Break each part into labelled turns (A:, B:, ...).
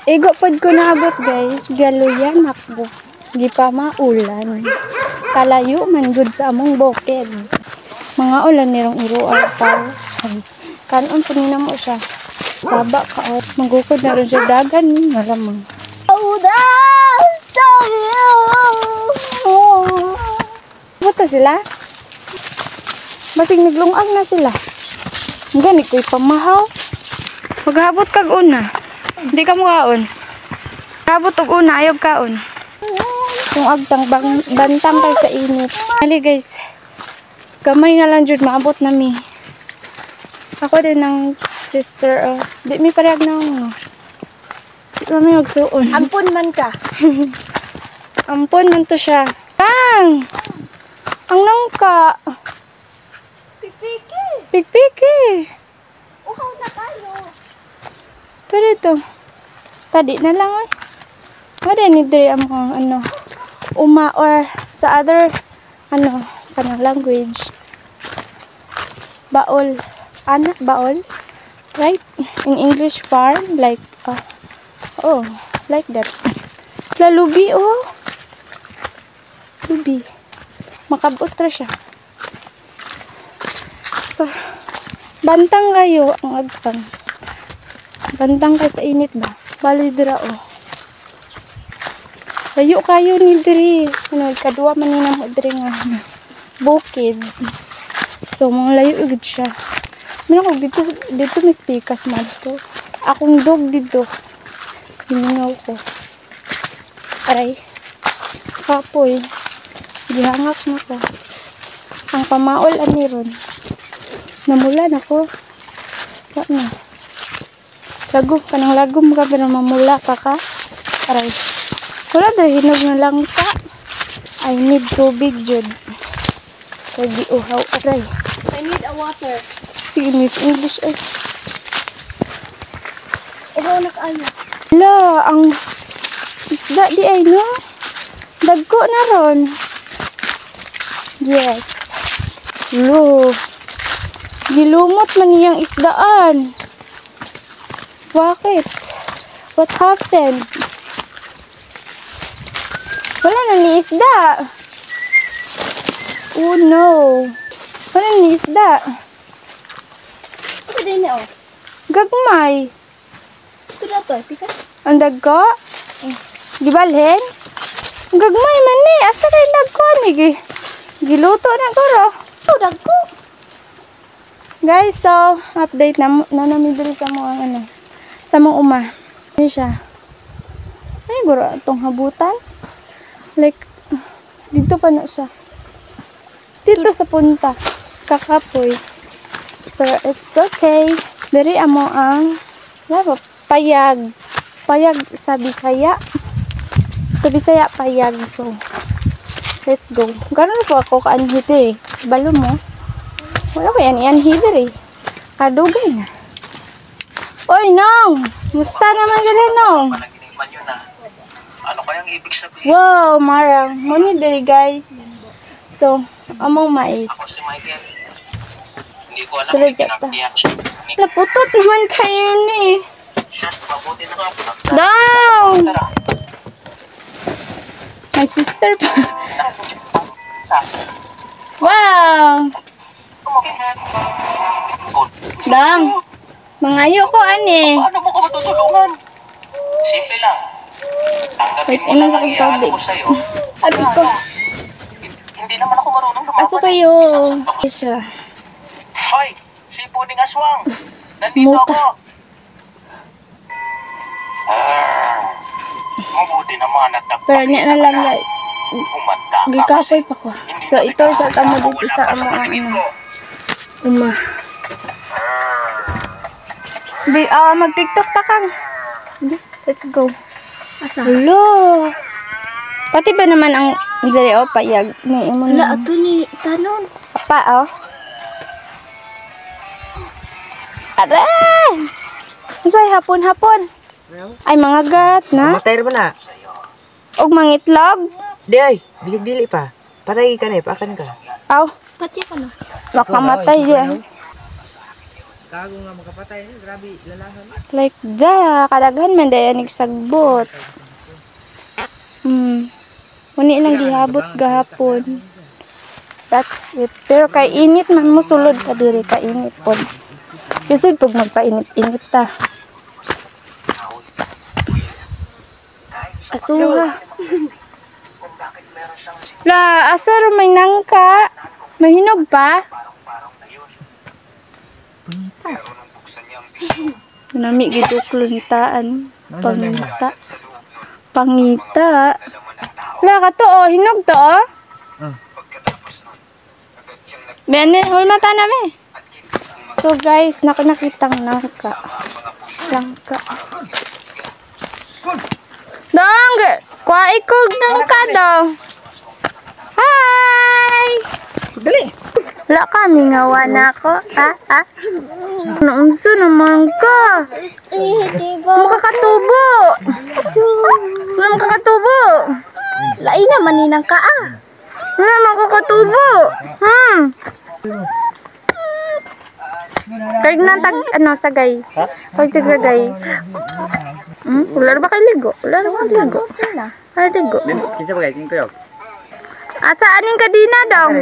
A: Igo pod ko naabot guys, galuyan makbo. Di pa maulan. Kalayo man gud sa among bukid. Mga ulan nirong iruar pa. Kanon po nina mo siya. Saba ka at magukod na rin siya dagan. Malamang. Buta sila? Basig naglungag na sila. Ganit ko'y pamahaw. Maghabot kag una. Hindi ka mukaon. Maghabot og una, ayog kaon. Kung agtang bantang kay sa init. Hali guys. Gamay na lang jud maabot na mi. Ako din ng sister. Di mi parehag na ako. Di ba may magsuon?
B: Ampun man ka.
A: Ampun man to siya. Ang nangka.
B: Pipiki.
A: Pikpiki.
B: Uhaw na kayo.
A: Pero ito. Tadi na lang eh. Wala ni diri ang ano. Uma or sa other ano kanang language. Baol. Anak baol. Right? In English farm like oh, like that. Lalubi oh. Lubi. Makabot ra siya. So, bantang kayo ang agtang. Bantang ka sa init ba? Bali dira oh. Layo kayo ni diri. Ano, kadua man ni namo diri nga bukid. So, mga layo ugid siya. Muna ko dito may spikas man to. Akong dog dito. Hiningaw ko. Aray. Kapoy. Gihangak na ko. Ang pamaol ani ron. Namulan ako. Wala na. Lago. Kanang lagom ka pero mamula ka ka. Aray. Wala dahil hinog na lang ka. I need tubig jud. Kaya di uhaw. Aray.
B: I need a water.
A: Sige, Miss English ay.
B: Uhaw na kayo.
A: Wala. Ang isda di ay no. Dagko na ron. Yes. Lo. Gilumot man niyang isdaan. Bakit? What happened? Wala na ni isda. Oh no. Wala na ni isda.
B: Ito din oh.
A: Gagmay.
B: Ito na to. Pika.
A: Ang dagko? Gibalhin? Gagmay man ni. Asa kayo dagko ni? Giluto na guro.
B: Ito dagko.
A: Guys, so, update na namin dito sa mga ano, sa mga uma. Ano siya? Ay, guro, itong habutan. Like, dito pa na siya. Dito sa punta. Kakapoy. Pero it's okay. Dari amo ang, wala payag. Payag sa Bisaya. Sa Bisaya, payag. So, let's go. Gano'n po ako kaanhit eh. Balo mo. Wala ko yan hider eh. Kadugay na. Oy, Nong! Musta naman gala, Nong?
C: Ano kayang ibig sabihin?
A: Wow, Mara. Muni diri guys. So, among mais.
C: Ako si Michael. Hindi ko alam
A: Sunod
C: kung
A: siya ta.
C: pinagtiyak siya.
A: Naputot naman kayo ni.
C: Siya, mabuti na nga.
A: Down!
C: Tara.
A: My sister pa.
C: Sa.
A: Wow! Dang! Mangayo ko, ani.
C: Paano mo ko matutulungan? Simple lang. Tanggapin
A: Wait,
C: mo lang
A: sa
C: ang
A: akong
C: iaan
A: tubig.
C: ko sa'yo.
A: Abi ko.
C: Hindi naman ako marunong lumaban.
A: Aso kayo.
C: Isang santok.
A: Isa.
C: Hoy! Si Puning Aswang! Nandito
A: Muta.
C: ako! Mabuti naman at
A: Pero niya na lang guys.
C: umanda ka
A: Gikapoy pa ko.
C: Hindi
A: So,
C: na
A: ito sa tamo
C: nagkakasama,
A: dito
C: wala
A: sa
C: ka
A: amo ang
C: paningin
A: ano.
C: ko.
A: Uma. Mag-tiktok ta kang. Let's go.
B: Asa?
A: Hello. Pati ba naman ang dali o payag? May imo
B: Wala
A: na.
B: ato ni tanon.
A: Pa o. Aray! Unsay hapon-hapon? Ay mga gat na.
D: Matay rin na.
A: Og mangitlog.
D: Di ay, bilig-dili pa. Patay ka na eh, pakan ka.
A: Aw,
B: Pati ka na.
A: makamatay di ay.
D: Kago nga makapatay. Grabe, lalahan.
A: Like da, kadaghan man daya nagsagbot. Uni lang gihabot gahapon. That's it. Pero kay init man mo sulod ka diri ka init pod. Kasi pag magpainit-init ta. Asuha. La, asar may nangka. Mahinog pa. Nami gidukluntaan. Pangita. La, kato oh, hinog to oh. Bene, hulmata namin. So guys, nakitang nangka. Dong, kuha ikog nangka dong. Hi!
D: Dali!
A: Wala kami ngawa na ako. Naunso naman ka. Makakatubo. Makakatubo.
B: Lain naman ninang ka
A: Wala makakatubo. Kaya nantag, sagay. Pag sagay. Wala na ba kayo ligo? Wala na ba kayo ligo? Wala ligo.
D: Kinsa ba guys? King kayo?
A: Asa aning kadina dong?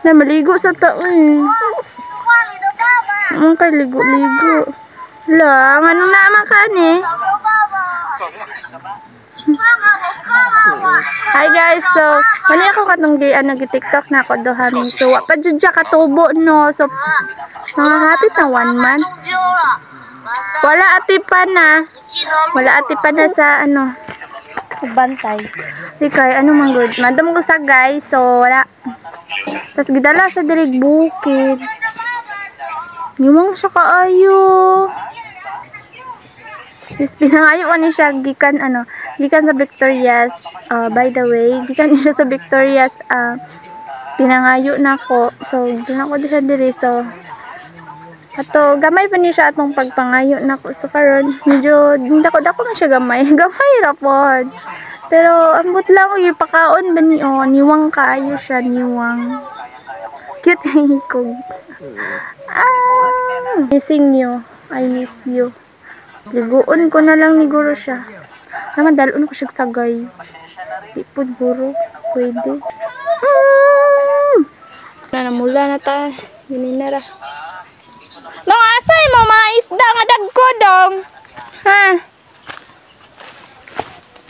A: Na maligo sa tao eh. Kay ligo-ligo. Lang, anong naman ka ni? Hi guys, so mali ako katong nag-TikTok na ako dohamin. So pa jud siya katubo no. So mga hapit na 1 month. Wala ati pa na sa bantay. Di kay man good. Madam ko sa guys, so wala. Tas gidala siya diri bukid. Niwang siya kaayo. Is pinangayo ni siya gikan sa Victoria's. By the way, gikan siya sa Victoria's, pinangayo na ko. So gikan ako diri. So ato gamay pa ni siya atong pagpangayo na ko. So karon medyo dako na siya gamay. Gamay ra pod. Pero ambot lang yung pakaon ba ni niwang kaayo siya, niwang. Cute yung hikog. Missing you. I miss you. Liguon ko na lang ni guro siya. Naman dalon ko siya sagay. Di po guro. Pwede. Namula na ta. Gininara. Nung asay mo mga isda nga dagko dong. Ha?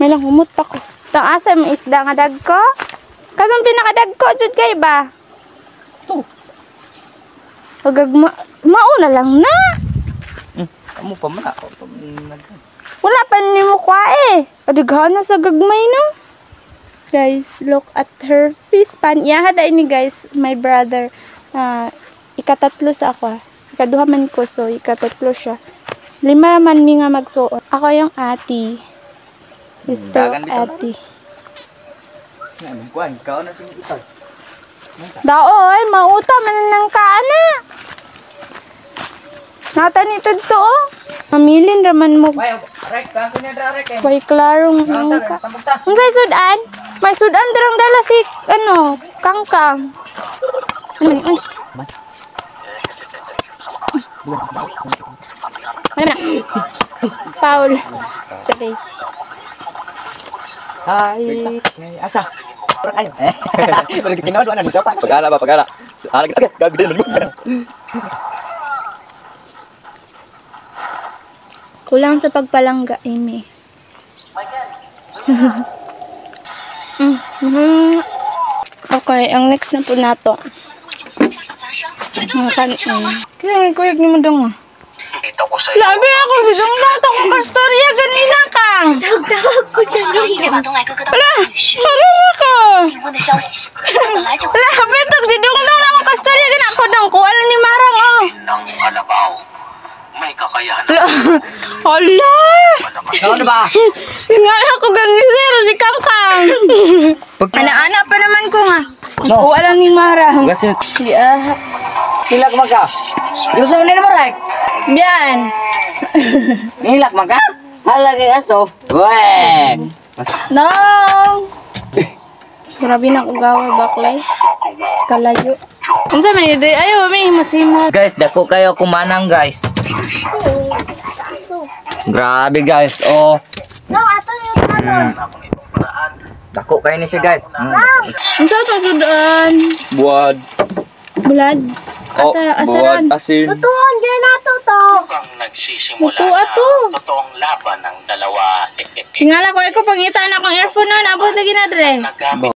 A: May lang humot pa ko. Nung asay mo isda nga dagko? Kasang pinakadagko jud kay ba? Mauna lang na.
D: Kamu pa man ako.
A: Wala pa ni mo kwa eh. Adigana sa gagmay no. Guys, look at her fish pan. Iyaha ini guys, my brother. Ikatatlo sa ako. Ikaduha man ko, so ikatatlo siya. 5 man mi nga magsuot. Ako yung ati. Sister ati.
D: Kuan, kaon na ting ipag.
A: Daoy, mauta man nang kaana. Nata ni to oh. Mamilin raman mo.
D: Wai, rek, ka kunya dra rek.
A: Way klarong nangka. Unsay sudan? May sudan darang dala si kangkang. Ano ni? Paul. Chase.
D: Hai, asa. Ora kayo. Kalau kita doan dito pa. Pagala. Okay, gagawin mo.
A: Kulang sa pagpalangga ini. Okay, ang next na po nato. Kaya kuyag ni mo dong.
C: Kita ko sa'yo.
A: Labi ako si dong nato ko kastorya ganina kang.
B: Tawag ko siya nung
A: Wala, sarala ka. Labi tag si dong na ako kastorya ganina ko dong ko alam ni Marang oh.
C: Nang kalabaw. May kakayahan.
A: Hala!
D: Ano ba?
A: Nga ako gangisero si Kangkang. Ana-ana pa naman ko nga. Ko alam ni Marang.
D: Gasit.
A: Siya.
D: Hilak maka. Gusto ni mo rek.
A: Biyan.
D: Hilak maka. Hala kay aso. Wen.
A: No. Grabe na ko gawa baklay. Kalayo. Unsa man yun? Ayo, may himas-himas.
D: Guys, dako kayo kumanang guys. Grabe guys. Oh.
B: No, ato yung kanon.
D: Dako kayo ni siya guys.
A: Unsa to sudan?
E: Buwad.
A: Bulad.
E: Oh,
A: Asa
E: buwad,
A: ran.
E: asin.
B: Tutuon, dyan nato to.
C: Mukhang nagsisimula
A: Luto ato.
C: na totoong laban ng dalawa.
A: Tingala ko, ako pangita na akong earphone na. Nabot lagi na, dre.
C: Nagamit